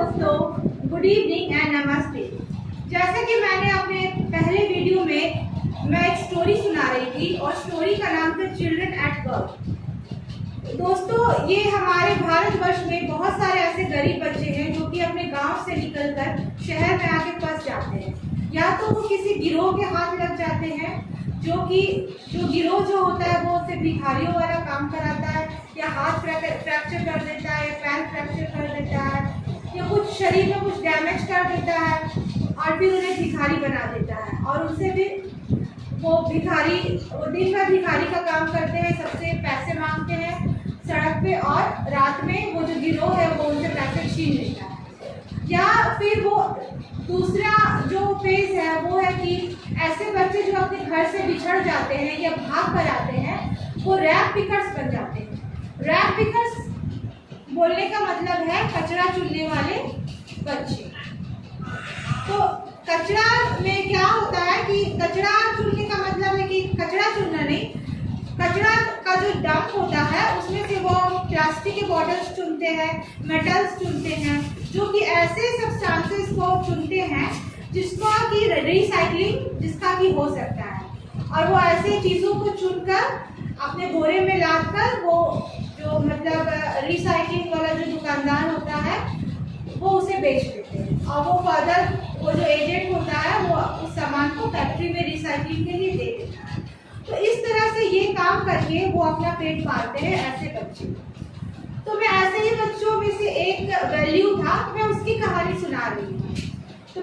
दोस्तों, good evening and नमस्ते। जैसे कि मैंने अपने पहले वीडियो में मैं एक स्टोरी सुना रही थी और स्टोरी का नाम था चिल्ड्रन एट वर्क। दोस्तों, ये हमारे भारतवर्ष में बहुत सारे ऐसे गरीब बच्चे हैं जो कि अपने गांव से निकलकर शहर में आके फंस जाते हैं। या तो वो किसी गिरोह के हाथ लग जाते हैं, जो गिरोह जो होता है वो उससे भिखारियों वाला काम कराता है, या हाथ फ्रैक्चर कर देता है, पैर फ्रैक्चर कर देता है, या कुछ शरीर में कुछ डैमेज कर देता है और फिर उन्हें भिखारी बना देता है। और उनसे भी वो दिन भर भिखारी का काम करते हैं, सबसे पैसे मांगते हैं सड़क पे, और रात में वो जो गिरोह है वो उनसे पैसे छीन लेता है। या फिर वो दूसरा जो फेज है वो है कि ऐसे बच्चे जो अपने घर से बिछड़ जाते हैं या भाग कर आते हैं, वो रैग पिकर्स बन जाते हैं। रैग पिकर्स बोलने का मतलब है कचरा चुनने वाले बच्चे। तो कचरा में क्या होता है कि कचरा चुनने का मतलब है कि कचरा चुनना नहीं, कचरा का जो डंप होता है उसमें से वो प्लास्टिक के बॉटल्स चुनते हैं, मेटल्स चुनते हैं, जो कि ऐसे सब्सटेंसेस को चुनते हैं जिसका कि रिसाइकलिंग की हो सकता है। और वो ऐसे चीज़ों को चुनकर अपने बोरे में लाकर वो जो मतलब रिसाइकलिंग वाला जो दुकानदार होता है वो उसे बेच देते हैं, और वो फर्दर वो जो एजेंट होता है वो उस सामान को फैक्ट्री में रिसाइकलिंग के लिए दे देता है। तो इस तरह से ये काम करके वो अपना पेट पालते हैं ऐसे बच्चे। तो मैं ऐसे ही बच्चों में से एक वैल्यू था, मैं उसकी कहानी सुना रही हूँ। तो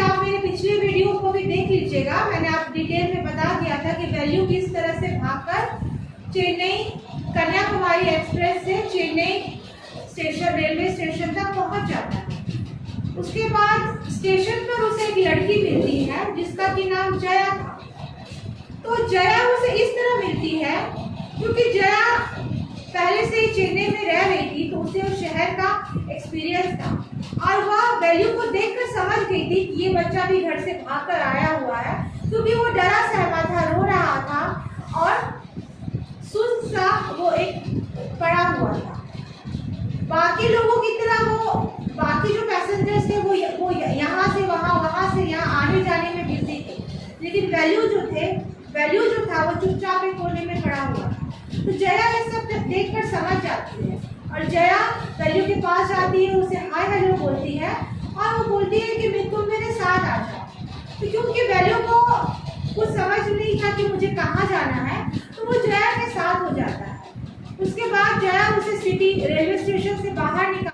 आप मेरे पिछले वीडियो को भी देख लीजिएगा, मैंने आप डिटेल में बता दिया था कि वैल्यू किस तरह से भागकर चेन्नई कन्याकुमारी एक्सप्रेस से चेन्नई रेलवे स्टेशन तक पहुंच जाता है। उसके बाद स्टेशन पर उसे एक लड़की मिलती है जिसका कि नाम जया था। तो जया उसे इस तरह मिलती है क्योंकि जया पहले से ही चेन्नई में रह रही थी, तो उसे उस शहर का एक्सपीरियंस था, और वह वैल्यू को देखकर समझ गई थी कि ये बच्चा भी घर से भागकर आया हुआ है, क्योंकि वो डरा सहमा था, रो रहा था और सुस्त सा वो एक पड़ा हुआ था। बाकी लोगों की तरह वो बाकी जो पैसेंजर्स थे वो यहाँ से वहाँ से यहाँ आने जाने में बिजी थे, लेकिन वैल्यू जो था वो चुपचाप एक कोने में खड़ा हुआ था। तो जया ये सब देखकर समझ जाती है और जया वैल्यू के पास जाती है, उसे हाय हेलो बोलती है और वो बोलती है कि तुम मेरे साथ आ जाओ। तो क्योंकि वैल्यू को कुछ समझ नहीं था कि मुझे कहाँ जाना है, तो वो जया के साथ हो जाता है। उसके बाद जया उसे रेलवे स्टेशन से बाहर निकाल